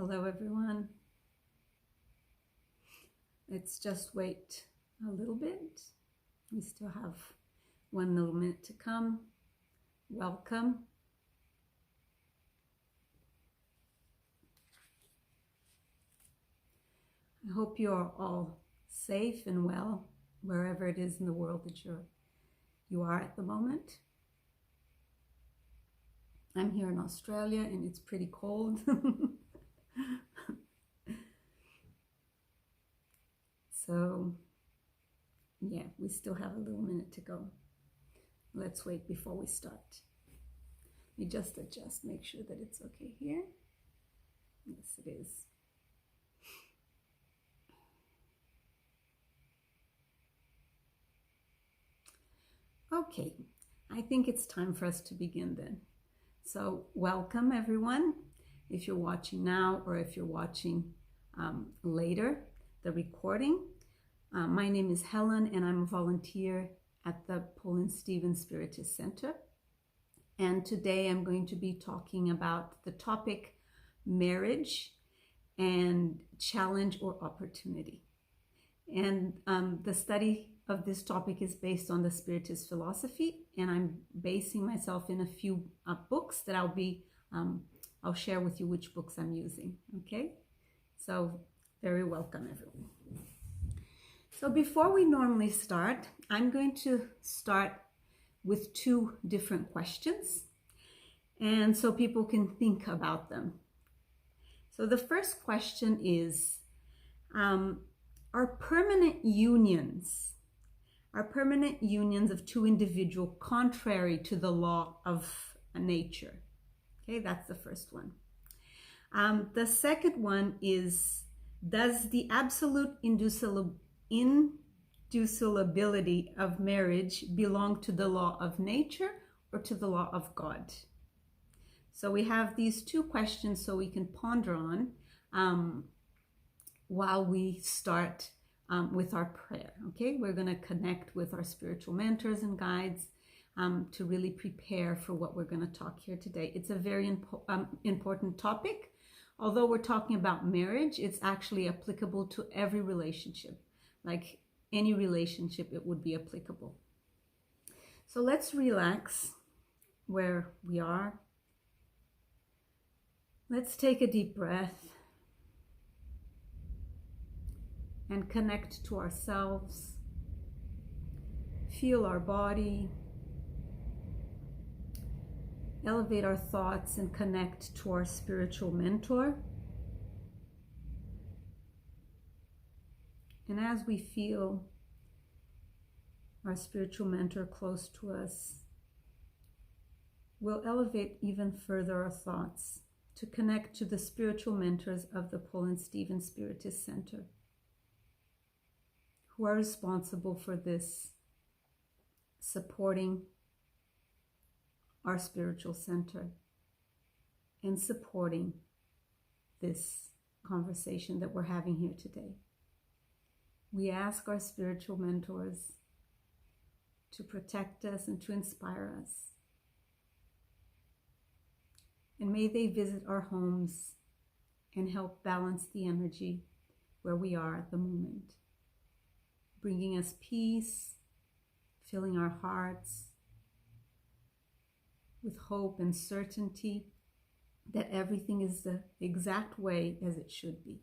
Hello, everyone. Let's just wait a little bit. We still have 1 little minute to come. Welcome. I hope you're all safe and well wherever it is in the world that you are at the moment. I'm here in Australia and it's pretty cold. So yeah, we still have a little minute to go. Let's wait before we start. Let me just adjust, make sure that it's okay here. Yes, it is. Okay, I think it's time for us to begin then. So welcome everyone, if you're watching now or if you're watching later, the recording. My name is Helen and I'm a volunteer at the Paul and Stephen Spiritist Center. And today I'm going to be talking about the topic marriage and challenge or opportunity. And the study of this topic is based on the Spiritist philosophy, and I'm basing myself in a few books that I'll share with you which books I'm using. Okay, so very welcome everyone. So before we normally start, I'm going to start with 2 different questions, and so people can think about them. So the first question is, are permanent unions of 2 individuals contrary to the law of nature? Okay, that's the first one. The second one is, does the absolute indissolubility of marriage belong to the law of nature or to the law of God? So we have these 2 questions so we can ponder on while we start with our prayer. Okay, we're going to connect with our spiritual mentors and guides to really prepare for what we're going to talk here today. It's a very important topic. Although we're talking about marriage, it's actually applicable to every relationship. Like any relationship, it would be applicable. So let's relax where we are. Let's take a deep breath and connect to ourselves. Feel our body. Elevate our thoughts and connect to our spiritual mentor. And as we feel our spiritual mentor close to us, we'll elevate even further our thoughts to connect to the spiritual mentors of the Paul and Stephen Spiritist Center, who are responsible for this, supporting our spiritual center and supporting this conversation that we're having here today. We ask our spiritual mentors to protect us and to inspire us. And may they visit our homes and help balance the energy where we are at the moment, bringing us peace, filling our hearts with hope and certainty that everything is the exact way as it should be.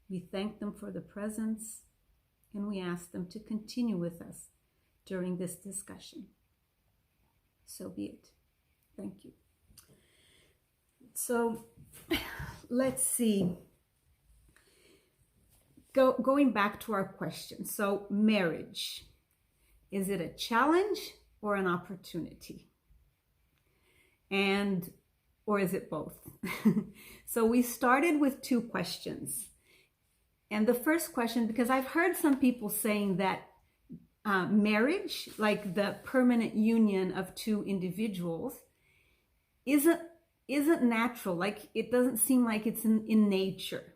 We thank them for the presence and we ask them to continue with us during this discussion. So be it. Thank you. So let's see. Going back to our question. So marriage, is it a challenge or an opportunity? Or is it both? So we started with 2 questions. And the first question, because I've heard some people saying that marriage, like the permanent union of 2 individuals, isn't natural. Like it doesn't seem like it's in nature.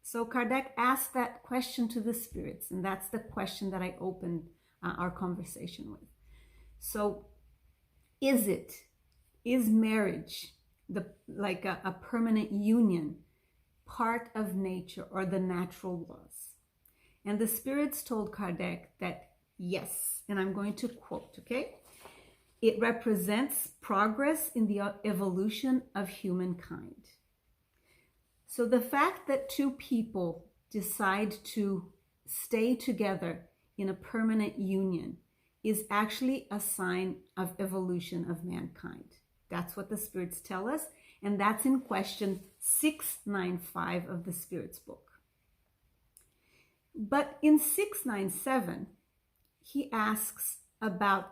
So Kardec asked that question to the spirits, and that's the question that I opened our conversation with. So is marriage like a permanent union, part of nature or the natural laws. And the spirits told Kardec that yes, and I'm going to quote, okay? It represents progress in the evolution of humankind. So the fact that two people decide to stay together in a permanent union is actually a sign of evolution of mankind. That's what the spirits tell us, and that's in question 695 of the Spirits book. But in 697, he asks about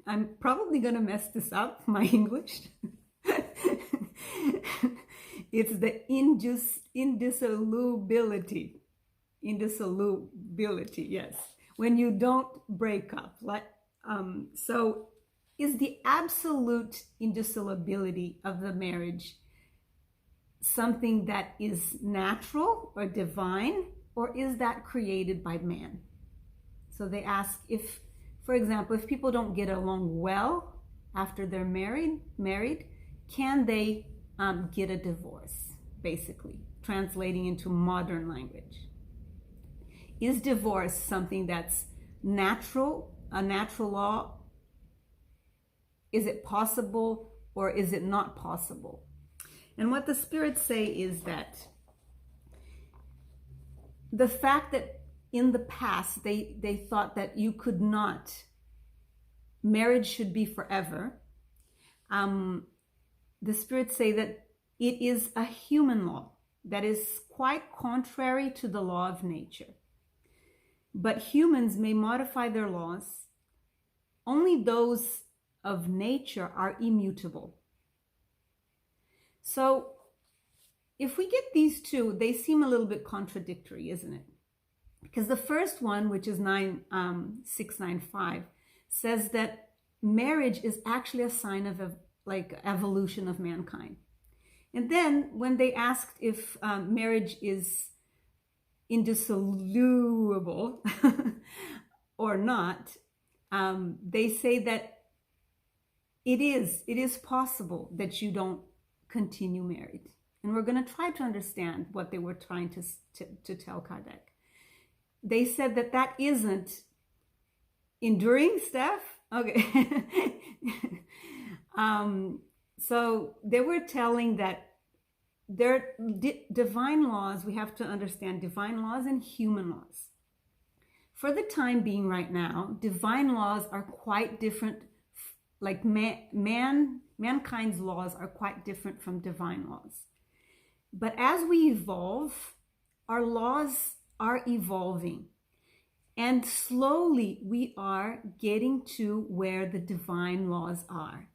I'm probably going to mess this up, my English. It's the indissolubility. Indissolubility, yes. When you don't break up. So is the absolute indissolubility of the marriage something that is natural or divine, or is that created by man? So they ask if, for example, if people don't get along well after they're married, can they get a divorce, basically, translating into modern language? Is divorce something that's natural, a natural law? Is it possible or is it not possible? And what the spirits say is that the fact that in the past they thought that you could not, marriage should be forever, the spirits say that it is a human law that is quite contrary to the law of nature. But humans may modify their laws. Only those of nature are immutable. So if we get these two, they seem a little bit contradictory, isn't it? Because the first one, which is 695, says that marriage is actually a sign of evolution of mankind. And then when they asked if marriage is indissoluble or not, they say that it is possible that you don't continue married. And we're going to try to understand what they were trying to tell Kardec. They said that isn't enduring, Steph. Okay. So they were telling that there divine laws, we have to understand divine laws and human laws. For the time being right now, divine laws are quite different, like mankind's laws are quite different from divine laws. But as we evolve, our laws are evolving. And slowly we are getting to where the divine laws are.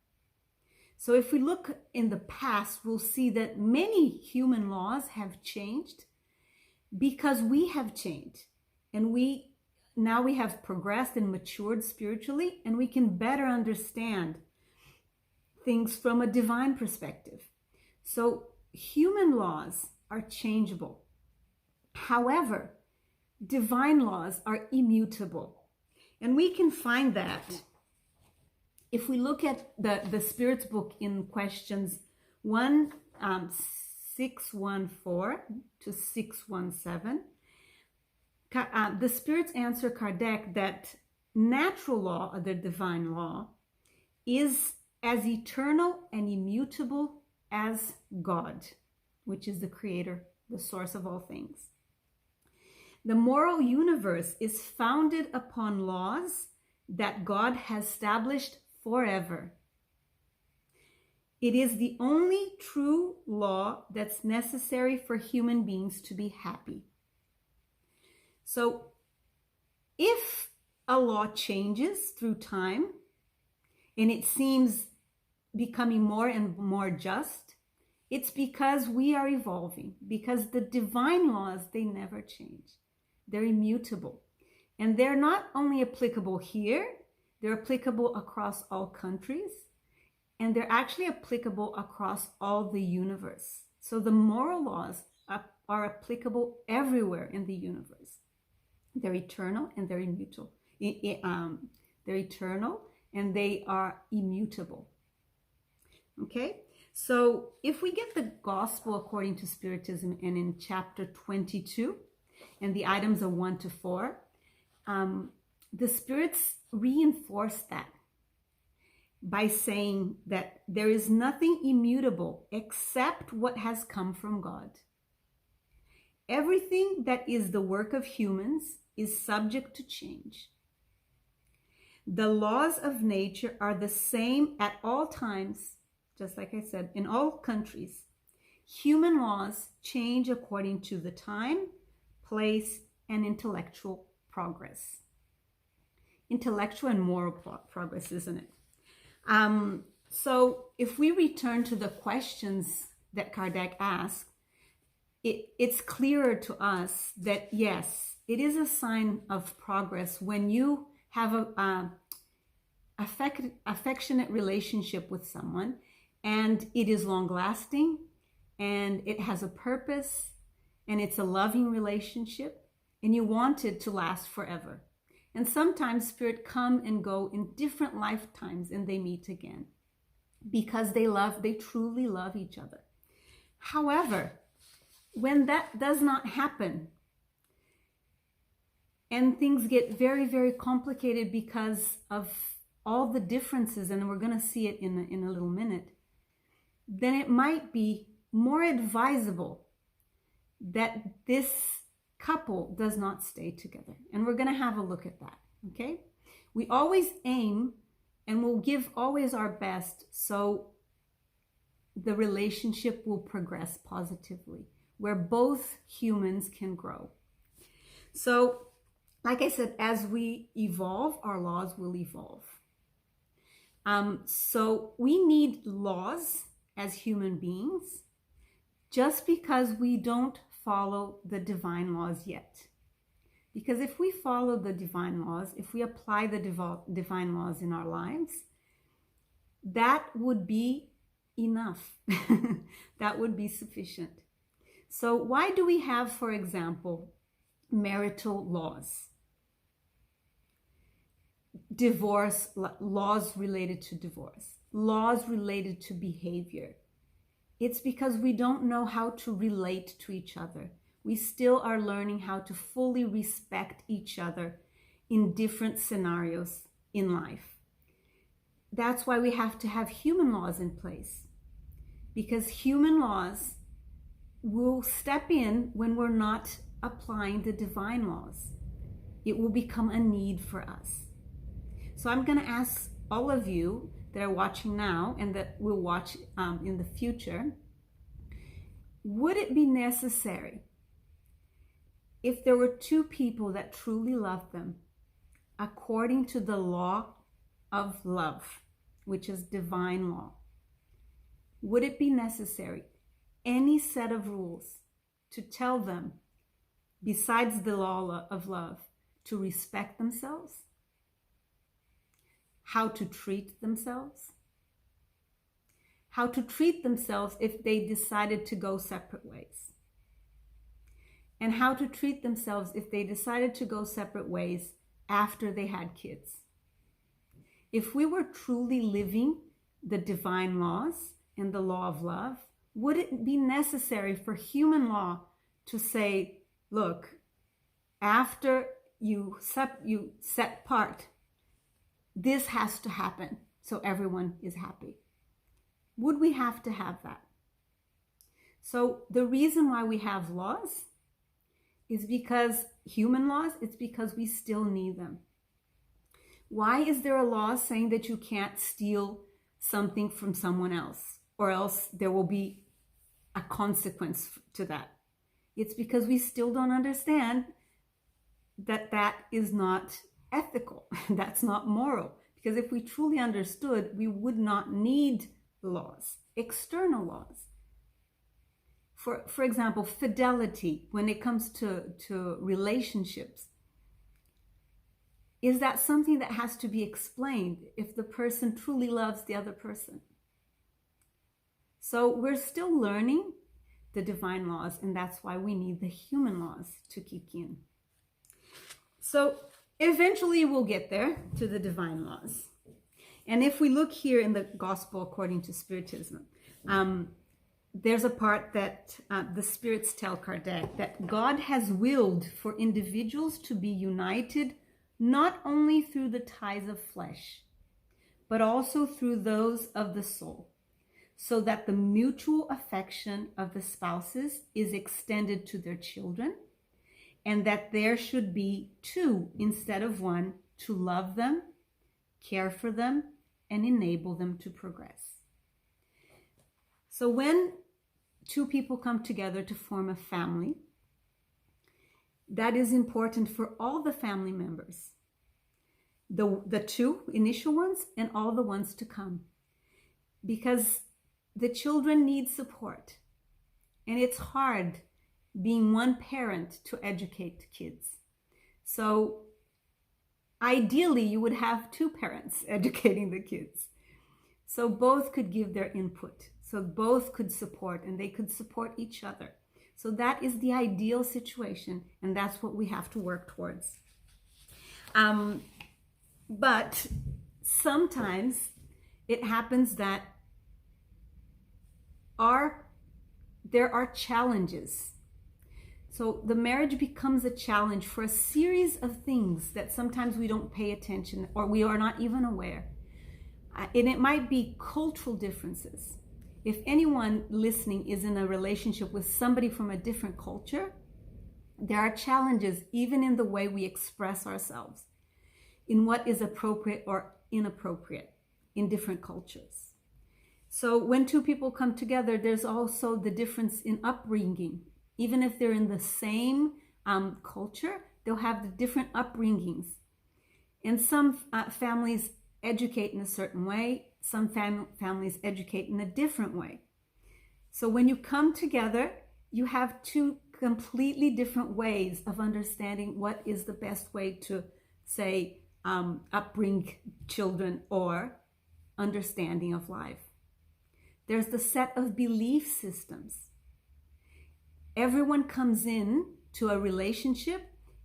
So if we look in the past, we'll see that many human laws have changed because we have changed. And now we have progressed and matured spiritually, and we can better understand things from a divine perspective. So human laws are changeable. However, divine laws are immutable. And we can find that if we look at the Spirits book in questions 614 to 617, the Spirits answer Kardec that natural law, or the divine law, is as eternal and immutable as God, which is the creator, the source of all things. The moral universe is founded upon laws that God has established forever. It is the only true law that's necessary for human beings to be happy. So if a law changes through time and it seems becoming more and more just, it's because we are evolving, because the divine laws, they never change. They're immutable. And they're not only applicable here, they're applicable across all countries, and they're actually applicable across all the universe. So the moral laws are applicable everywhere in the universe. They're eternal and they're immutable. They're eternal and they are immutable. Okay, So if we get the gospel according to Spiritism, and in chapter 22, and the items are 1 to 4, the spirits reinforce that by saying that there is nothing immutable except what has come from God. Everything that is the work of humans is subject to change. The laws of nature are the same at all times, just like I said, in all countries. Human laws change according to the time, place, and intellectual progress. Intellectual and moral progress, isn't it? So if we return to the questions that Kardec asked, it's clearer to us that yes, it is a sign of progress when you have a affectionate relationship with someone, and it is long lasting, and it has a purpose, and it's a loving relationship, and you want it to last forever. And sometimes spirit come and go in different lifetimes, and they meet again because they truly love each other. However, when that does not happen, and things get very, very complicated because of all the differences, and we're going to see it in a little minute, then it might be more advisable that this couple does not stay together. And we're going to have a look at that, okay? We always aim and we'll give always our best so the relationship will progress positively, where both humans can grow. So, like I said, as we evolve, our laws will evolve. So we need laws as human beings just because we don't follow the divine laws yet. Because if we follow the divine laws, if we apply the divine laws in our lives, that would be enough. That would be sufficient. So why do we have, for example, marital laws? Divorce, laws related to divorce, laws related to behavior. It's because we don't know how to relate to each other. We still are learning how to fully respect each other in different scenarios in life. That's why we have to have human laws in place, because human laws will step in when we're not applying the divine laws. It will become a need for us. So I'm going to ask all of you that are watching now and that will watch in the future, would it be necessary if there were two people that truly loved them according to the law of love, which is divine law, would it be necessary any set of rules to tell them, besides the law of love, to respect themselves, how to treat themselves, how to treat themselves if they decided to go separate ways, and how to treat themselves if they decided to go separate ways after they had kids? If we were truly living the divine laws and the law of love, would it be necessary for human law to say, look, after you set part, this has to happen so everyone is happy? Would we have to have that? So the reason why we have laws is because human laws, it's because we still need them. Why is there a law saying that you can't steal something from someone else, or else there will be a consequence to that? It's because we still don't understand that that is not ethical. That's not moral. Because if we truly understood, we would not need laws, external laws. For example, fidelity, when it comes to relationships, is that something that has to be explained if the person truly loves the other person? So we're still learning the divine laws, and that's why we need the human laws to kick in. So eventually we'll get there to the divine laws. And if we look here in the Gospel according to Spiritism, there's a part that the spirits tell Kardec that God has willed for individuals to be united not only through the ties of flesh, but also through those of the soul, so that the mutual affection of the spouses is extended to their children, and that there should be two instead of one to love them, care for them, and enable them to progress. So when two people come together to form a family, that is important for all the family members, the two initial ones and all the ones to come, because the children need support, and it's hard being one parent to educate kids. So ideally, you would have two parents educating the kids. So both could give their input. So both could support, and they could support each other. So that is the ideal situation, and that's what we have to work towards. But sometimes it happens that there are challenges. So the marriage becomes a challenge for a series of things that sometimes we don't pay attention or we are not even aware. And it might be cultural differences. If anyone listening is in a relationship with somebody from a different culture, there are challenges even in the way we express ourselves, in what is appropriate or inappropriate in different cultures. So when two people come together, there's also the difference in upbringing. Even if they're in the same culture, they'll have the different upbringings. And some families educate in a certain way, some families educate in a different way. So when you come together, you have two completely different ways of understanding what is the best way to, say, upbring children or understanding of life. There's the set of belief systems. Everyone comes in to a relationship,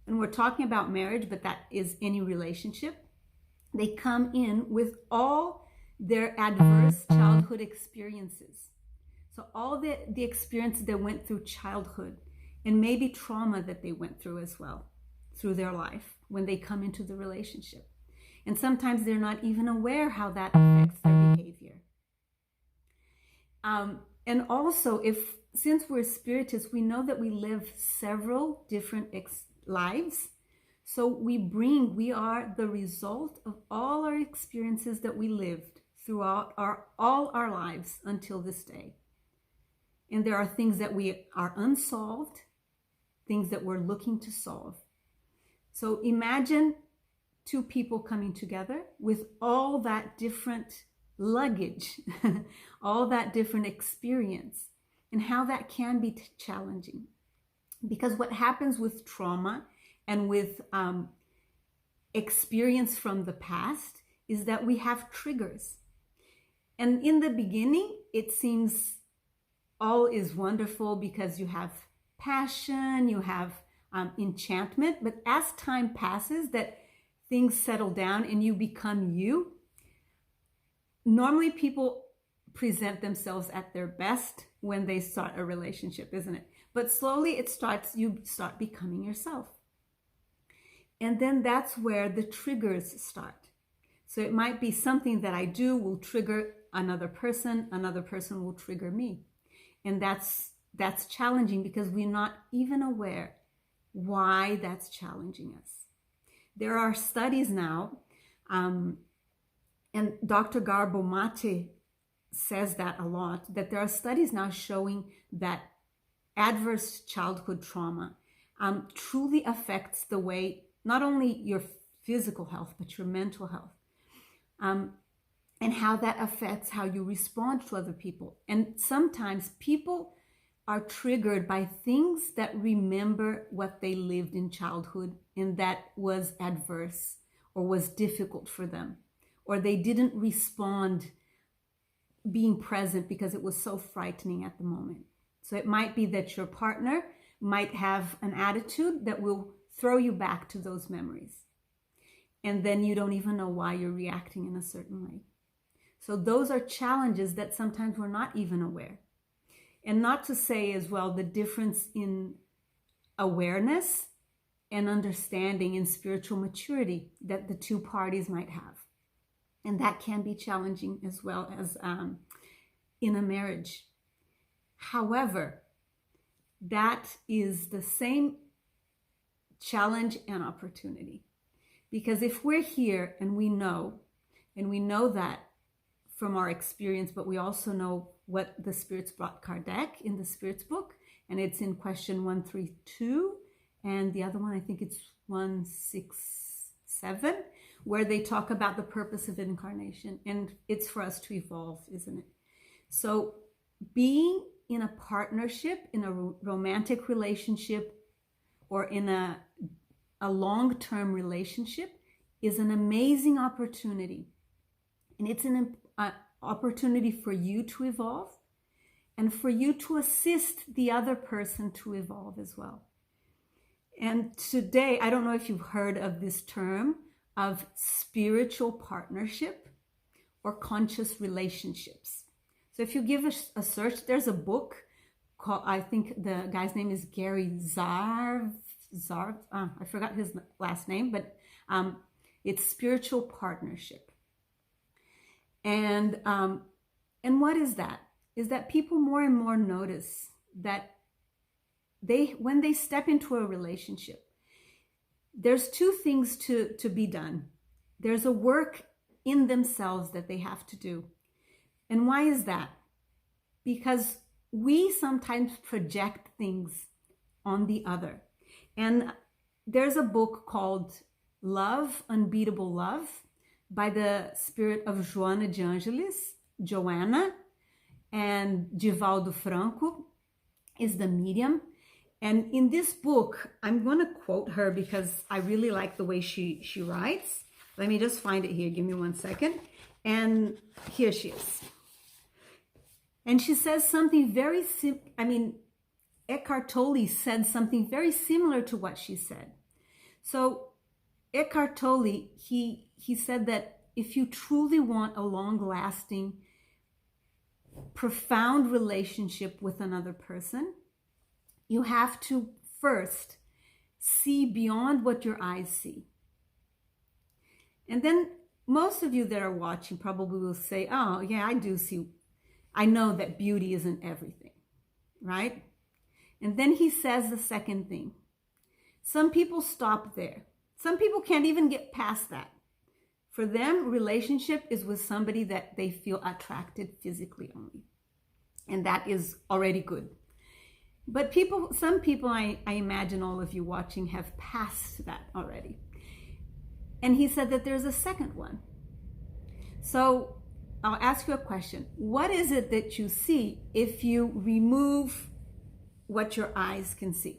and we're talking about marriage, but that is any relationship. They come in with all their adverse childhood experiences. So all the experiences they went through childhood, and maybe trauma that they went through as well through their life when they come into the relationship. And sometimes they're not even aware how that affects their behavior. And also, since we're spiritists, we know that we live several different lives. So we are the result of all our experiences that we lived throughout all our lives until this day. And there are things that we are unsolved, things that we're looking to solve. So imagine two people coming together with all that different luggage, all that different experience, and how that can be challenging. Because what happens with trauma and with experience from the past is that we have triggers. And in the beginning, it seems all is wonderful because you have passion, you have enchantment. But as time passes, that things settle down and you become you. Normally people present themselves at their best when they start a relationship, isn't it? But slowly you start becoming yourself. And then that's where the triggers start. So it might be something that I do will trigger another person will trigger me. And that's challenging because we're not even aware why that's challenging us. There are studies now, and Dr. Garbo Mate says that a lot, that there are studies now showing that adverse childhood trauma truly affects the way, not only your physical health, but your mental health, and how that affects how you respond to other people. And sometimes people are triggered by things that remember what they lived in childhood and that was adverse or was difficult for them, or they didn't respond being present because it was so frightening at the moment. So it might be that your partner might have an attitude that will throw you back to those memories. And then you don't even know why you're reacting in a certain way. So those are challenges that sometimes we're not even aware. And not to say as well the difference in awareness and understanding in spiritual maturity that the two parties might have. And that can be challenging as well as in a marriage. However, that is the same challenge and opportunity. Because if we're here and we know that from our experience, but we also know what the spirits brought Kardec in the Spirits book, and it's in question 132, and the other one, I think it's 167, where they talk about the purpose of incarnation, and it's for us to evolve, isn't it? So being in a partnership, in a romantic relationship, or in a long-term relationship is an amazing opportunity. And it's an opportunity for you to evolve and for you to assist the other person to evolve as well. And today, I don't know if you've heard of this term of spiritual partnership or conscious relationships. So if you give a search, there's a book called, I think the guy's name is Gary Zarv, I forgot his last name, but it's Spiritual Partnership. And what is that? Is that people more and more notice that when they step into a relationship, there's two things to be done. There's a work in themselves that they have to do. And why is that? Because we sometimes project things on the other. And there's a book called Love, Unbeatable Love by the spirit of Joana de Angelis, Joanna, and Divaldo Franco is the medium. And in this book, I'm going to quote her because I really like the way she writes. Let me just find it here. Give me 1 second. And here she is. And she says something very Eckhart Tolle said something very similar to what she said. So Eckhart Tolle, he said that if you truly want a long-lasting, profound relationship with another person, you have to first see beyond what your eyes see. And then most of you that are watching probably will say, oh, yeah, I do see. I know that beauty isn't everything, right? And then he says the second thing. Some people stop there. Some people can't even get past that. For them, relationship is with somebody that they feel attracted physically only. And that is already good. But some people, I imagine all of you watching, have passed that already. And he said that there's a second one. So I'll ask you a question. What is it that you see if you remove what your eyes can see?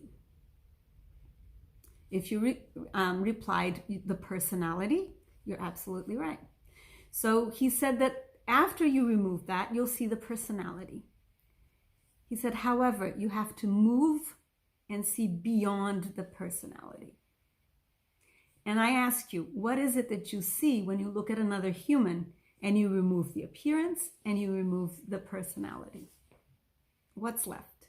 If you replied the personality, you're absolutely right. So he said that after you remove that, you'll see the personality. He said, however, you have to move and see beyond the personality. And I ask you, what is it that you see when you look at another human and you remove the appearance and you remove the personality? What's left?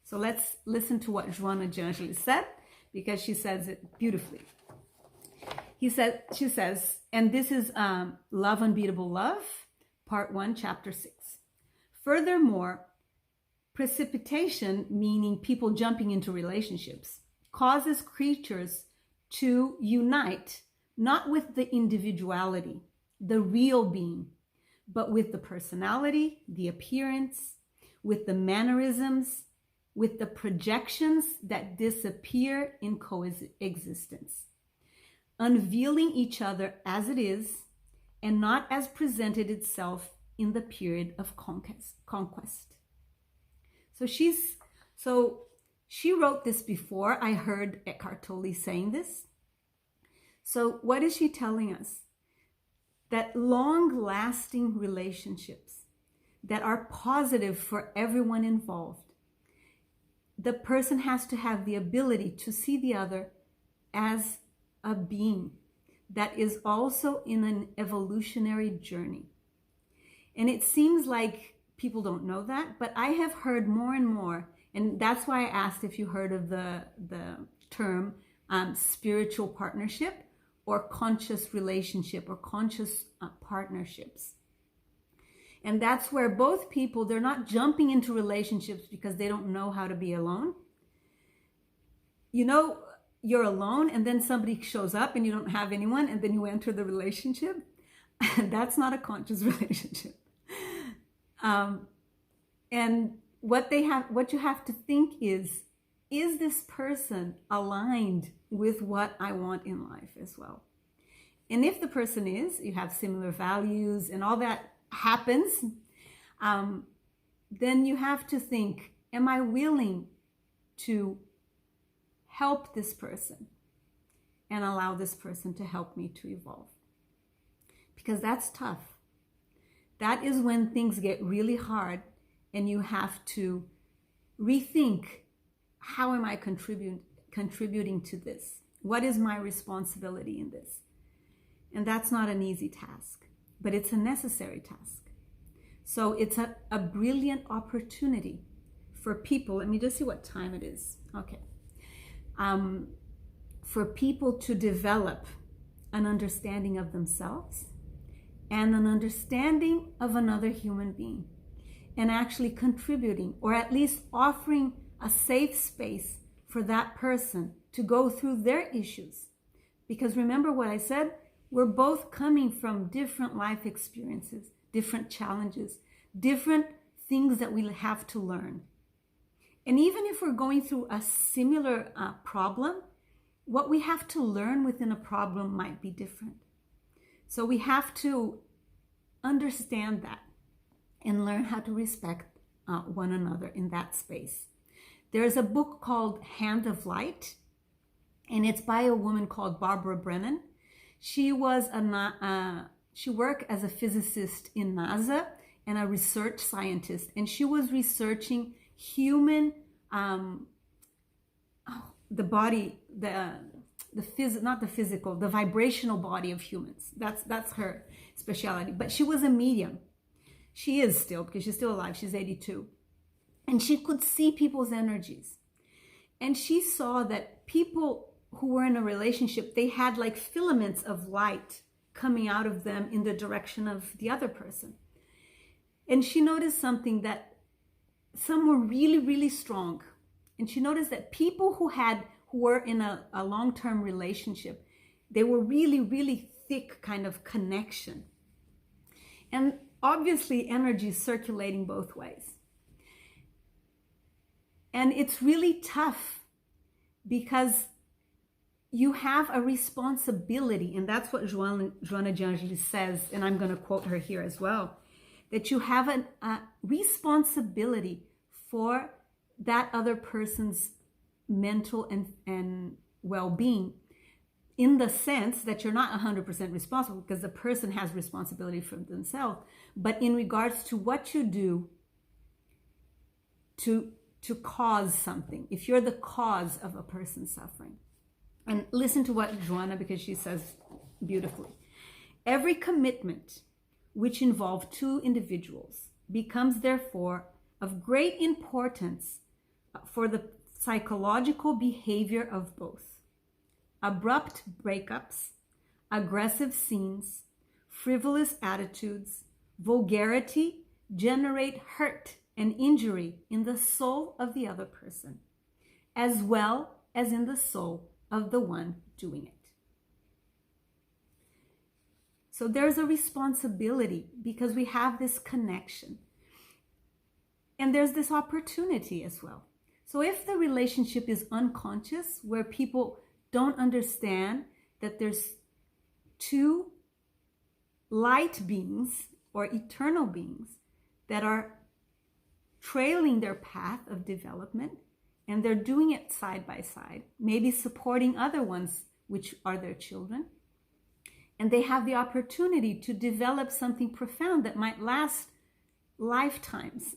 So let's listen to what Joana de Angelis said, because she says it beautifully. She says, and this is Love, Unbeatable Love, Part 1, Chapter 6. Furthermore, precipitation, meaning people jumping into relationships, causes creatures to unite, not with the individuality, the real being, but with the personality, the appearance, with the mannerisms, with the projections that disappear in coexistence, unveiling each other as it is and not as presented itself in the period of conquest. So she wrote this before I heard Eckhart Tolle saying this. So what is she telling us? That long-lasting relationships that are positive for everyone involved, the person has to have the ability to see the other as a being that is also in an evolutionary journey. And it seems like people don't know that, but I have heard more and more, and that's why I asked if you heard of the term spiritual partnership or conscious relationship or conscious partnerships. And that's where both people, they're not jumping into relationships because they don't know how to be alone. You know, you're alone and then somebody shows up and you don't have anyone and then you enter the relationship. That's not a conscious relationship. And what you have to think is this person aligned with what I want in life as well? And if the person is, you have similar values and all that happens, then you have to think, am I willing to help this person and allow this person to help me to evolve? Because that's tough. That is when things get really hard and you have to rethink, how am I contributing to this? What is my responsibility in this? And that's not an easy task, but it's a necessary task. So it's a brilliant opportunity for people. Let me just see what time it is. Okay. For people to develop an understanding of themselves and an understanding of another human being, and actually contributing, or at least offering a safe space for that person to go through their issues. Because remember what I said, we're both coming from different life experiences, different challenges, different things that we have to learn. And even if we're going through a similar problem, what we have to learn within a problem might be different. So we have to understand that and learn how to respect one another in that space. There's a book called Hand of Light, and it's by a woman called Barbara Brennan. She was she worked as a physicist in NASA and a research scientist, and she was researching human, the body, the vibrational body of humans. That's her specialty. But she was a medium. She is still, because she's still alive. She's 82. And she could see people's energies. And she saw that people who were in a relationship, they had like filaments of light coming out of them in the direction of the other person. And she noticed something, that some were really, really strong. And she noticed that people who were in a long-term relationship, they were really, really thick kind of connection. And obviously energy is circulating both ways. And it's really tough because you have a responsibility, and that's what Joana de Angelis says, and I'm going to quote her here as well, that you have a responsibility for that other person's mental and well-being, in the sense that you're not 100% responsible, because the person has responsibility for themselves, but in regards to what you do to cause something, if you're the cause of a person's suffering. And listen to what Joana, because she says beautifully, every commitment which involves two individuals becomes therefore of great importance for the psychological behavior of both. Abrupt breakups, aggressive scenes, frivolous attitudes, vulgarity generate hurt and injury in the soul of the other person, as well as in the soul of the one doing it. So there's a responsibility, because we have this connection. And there's this opportunity as well. So if the relationship is unconscious, where people don't understand that there's two light beings or eternal beings that are trailing their path of development, and they're doing it side by side, maybe supporting other ones, which are their children, and they have the opportunity to develop something profound that might last lifetimes.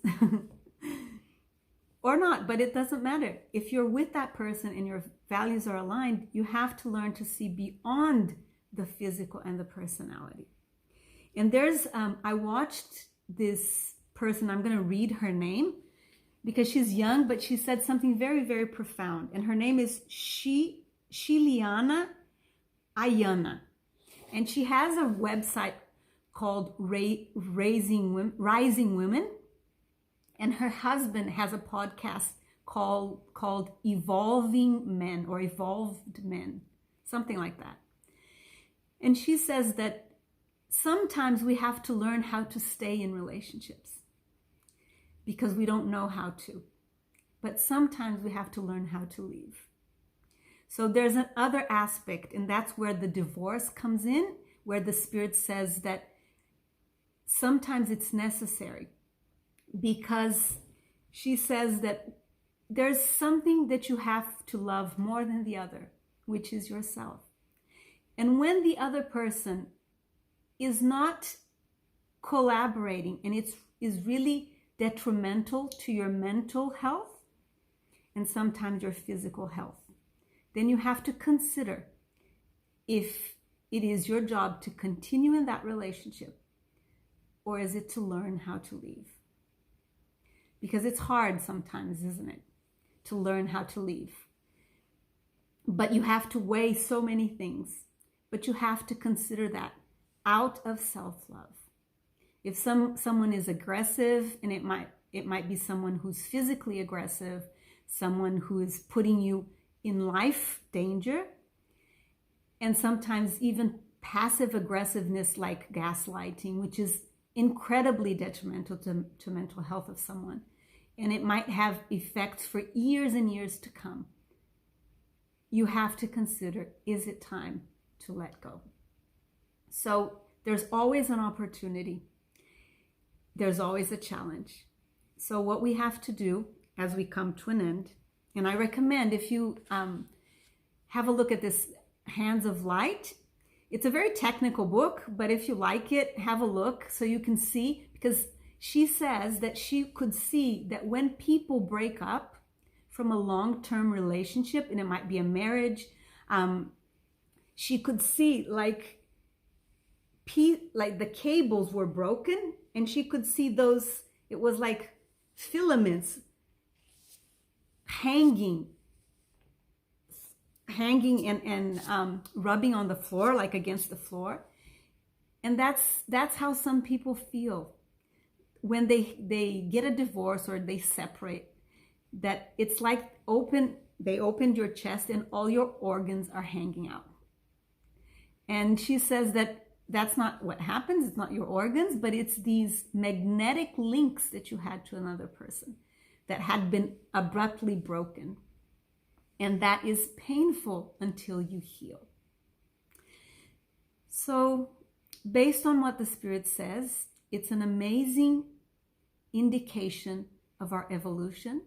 Or not, but it doesn't matter. If you're with that person and your values are aligned, you have to learn to see beyond the physical and the personality. And there's, I watched this person. I'm going to read her name because she's young, but she said something very, very profound. And her name is Shiliana Ayana. And she has a website called Rising Women. And her husband has a podcast called Evolving Men or Evolved Men, something like that. And she says that sometimes we have to learn how to stay in relationships because we don't know how to. But sometimes we have to learn how to leave. So there's another aspect, and that's where the divorce comes in, where the Spirit says that sometimes it's necessary, because she says that there's something that you have to love more than the other, which is yourself. And when the other person is not collaborating and it is really detrimental to your mental health and sometimes your physical health, then you have to consider if it is your job to continue in that relationship or is it to learn how to leave. Because it's hard sometimes, isn't it, to learn how to leave. But you have to weigh so many things. But you have to consider that out of self-love. If someone is aggressive, and it might be someone who's physically aggressive, someone who is putting you in life danger, and sometimes even passive aggressiveness like gaslighting, which is incredibly detrimental to mental health of someone. And it might have effects for years and years to come. You have to consider, is it time to let go? So there's always an opportunity. There's always a challenge. So what we have to do as we come to an end, and I recommend if you have a look at this Hands of Light. It's a very technical book, but if you like it, have a look so you can see, because she says that she could see that when people break up from a long-term relationship, and it might be a marriage, she could see like the cables were broken, and she could see those, it was like filaments hanging and rubbing on the floor, like against the floor. And that's how some people feel when they get a divorce or they separate, that it's like they opened your chest and all your organs are hanging out. And she says that that's not what happens. It's not your organs, but it's these magnetic links that you had to another person that had been abruptly broken. And that is painful until you heal. So based on what the Spirit says, it's an amazing indication of our evolution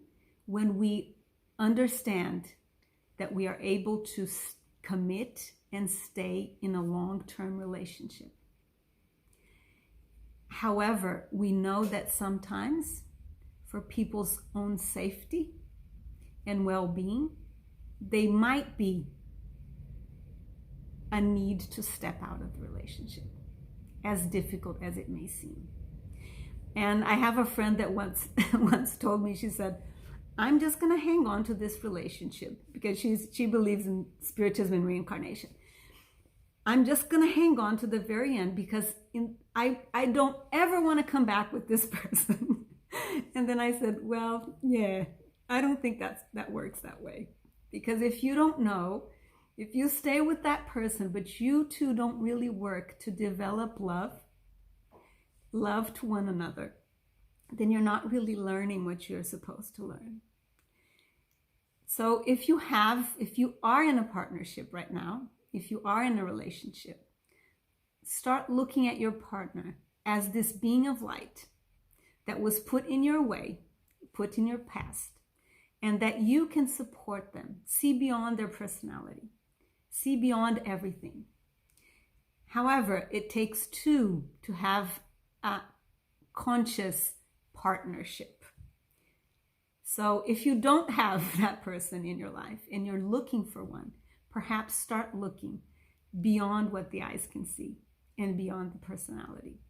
when we understand that we are able to commit and stay in a long-term relationship. However, we know that sometimes for people's own safety and well-being, they might be a need to step out of the relationship, as difficult as it may seem. And I have a friend that once told me, she said, I'm just going to hang on to this relationship because she believes in spiritism and reincarnation. I'm just going to hang on to the very end because I don't ever want to come back with this person. And then I said, well, yeah, I don't think that works that way. Because if you don't know, if you stay with that person, but you two don't really work to develop love to one another, then you're not really learning what you're supposed to learn. So if you are in a partnership right now, if you are in a relationship, start looking at your partner as this being of light that was put in your way, put in your past, and that you can support them, see beyond their personality, see beyond everything. However, it takes two to have a conscious partnership. So if you don't have that person in your life and you're looking for one, perhaps start looking beyond what the eyes can see and beyond the personality.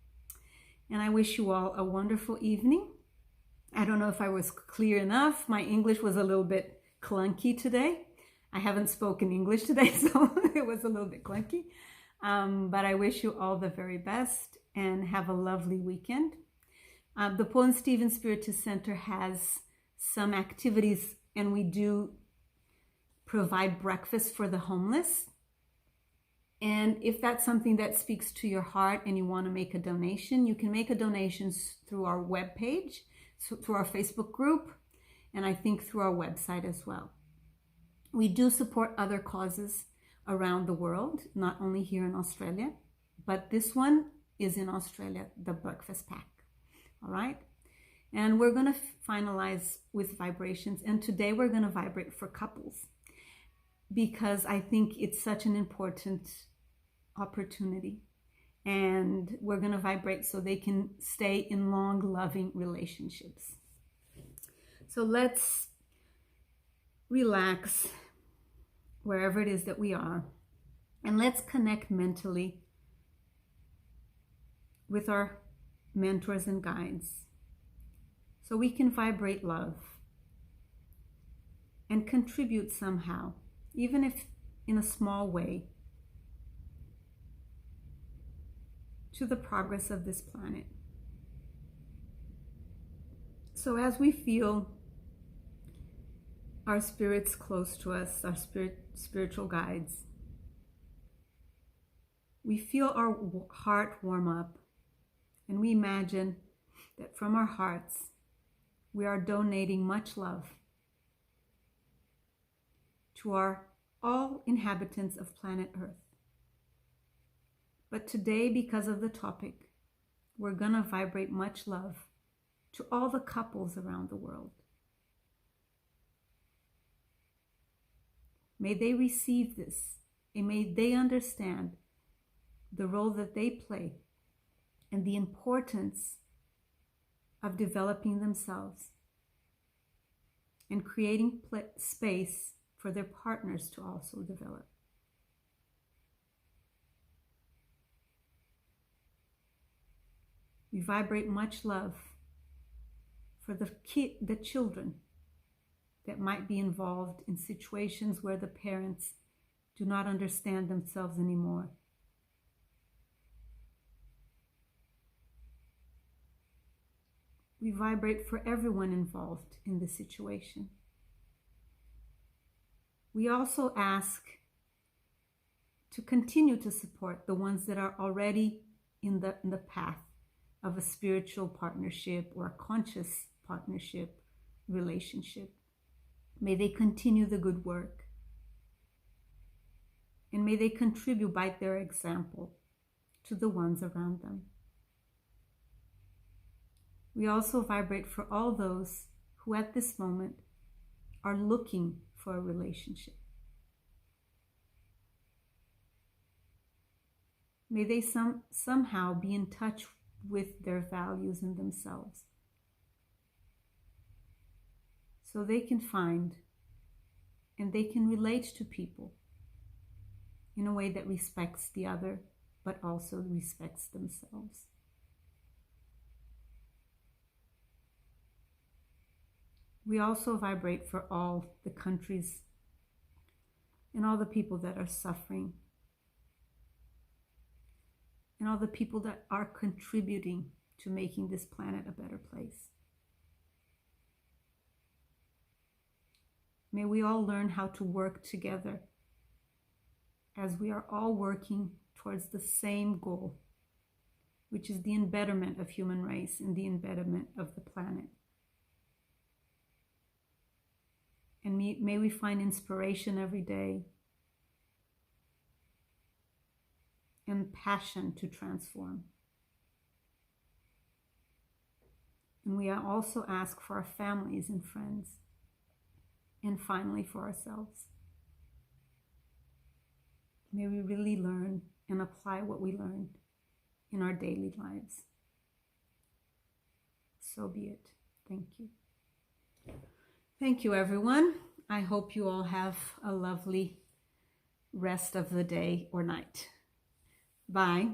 And I wish you all a wonderful evening. I don't know if I was clear enough. My English was a little bit clunky today. I haven't spoken English today, so it was a little bit clunky. But I wish you all the very best and have a lovely weekend. The Paul and Stephen Spiritist Center has some activities, and we do provide breakfast for the homeless. And if that's something that speaks to your heart and you want to make a donation, you can make a donation through our webpage, through our Facebook group, and I think through our website as well. We do support other causes around the world, not only here in Australia, but this one is in Australia, the breakfast pack. All right. And we're going to finalize with vibrations. And today we're going to vibrate for couples because I think it's such an important opportunity. And we're going to vibrate so they can stay in long, loving relationships. So let's relax wherever it is that we are. And let's connect mentally with our mentors and guides so we can vibrate love and contribute somehow, even if in a small way, to the progress of this planet. So as we feel our spirits close to us, our spiritual guides, we feel our heart warm up, and we imagine that from our hearts we are donating much love to all inhabitants of planet Earth. But today, because of the topic, we're going to vibrate much love to all the couples around the world. May they receive this, and may they understand the role that they play and the importance of developing themselves and creating space for their partners to also develop. We vibrate much love for the children that might be involved in situations where the parents do not understand themselves anymore. We vibrate for everyone involved in the situation. We also ask to continue to support the ones that are already in the path of a spiritual partnership or a conscious partnership relationship. May they continue the good work. And may they contribute by their example to the ones around them. We also vibrate for all those who at this moment are looking for a relationship. May they somehow be in touch with their values and themselves, so they can find and they can relate to people in a way that respects the other, but also respects themselves. We also vibrate for all the countries and all the people that are suffering and all the people that are contributing to making this planet a better place. May we all learn how to work together as we are all working towards the same goal, which is the embetterment of human race and the embetterment of the planet. And may we find inspiration every day and passion to transform. And we also ask for our families and friends, and finally for ourselves. May we really learn and apply what we learned in our daily lives. So be it. Thank you. Thank you, everyone. I hope you all have a lovely rest of the day or night. Bye.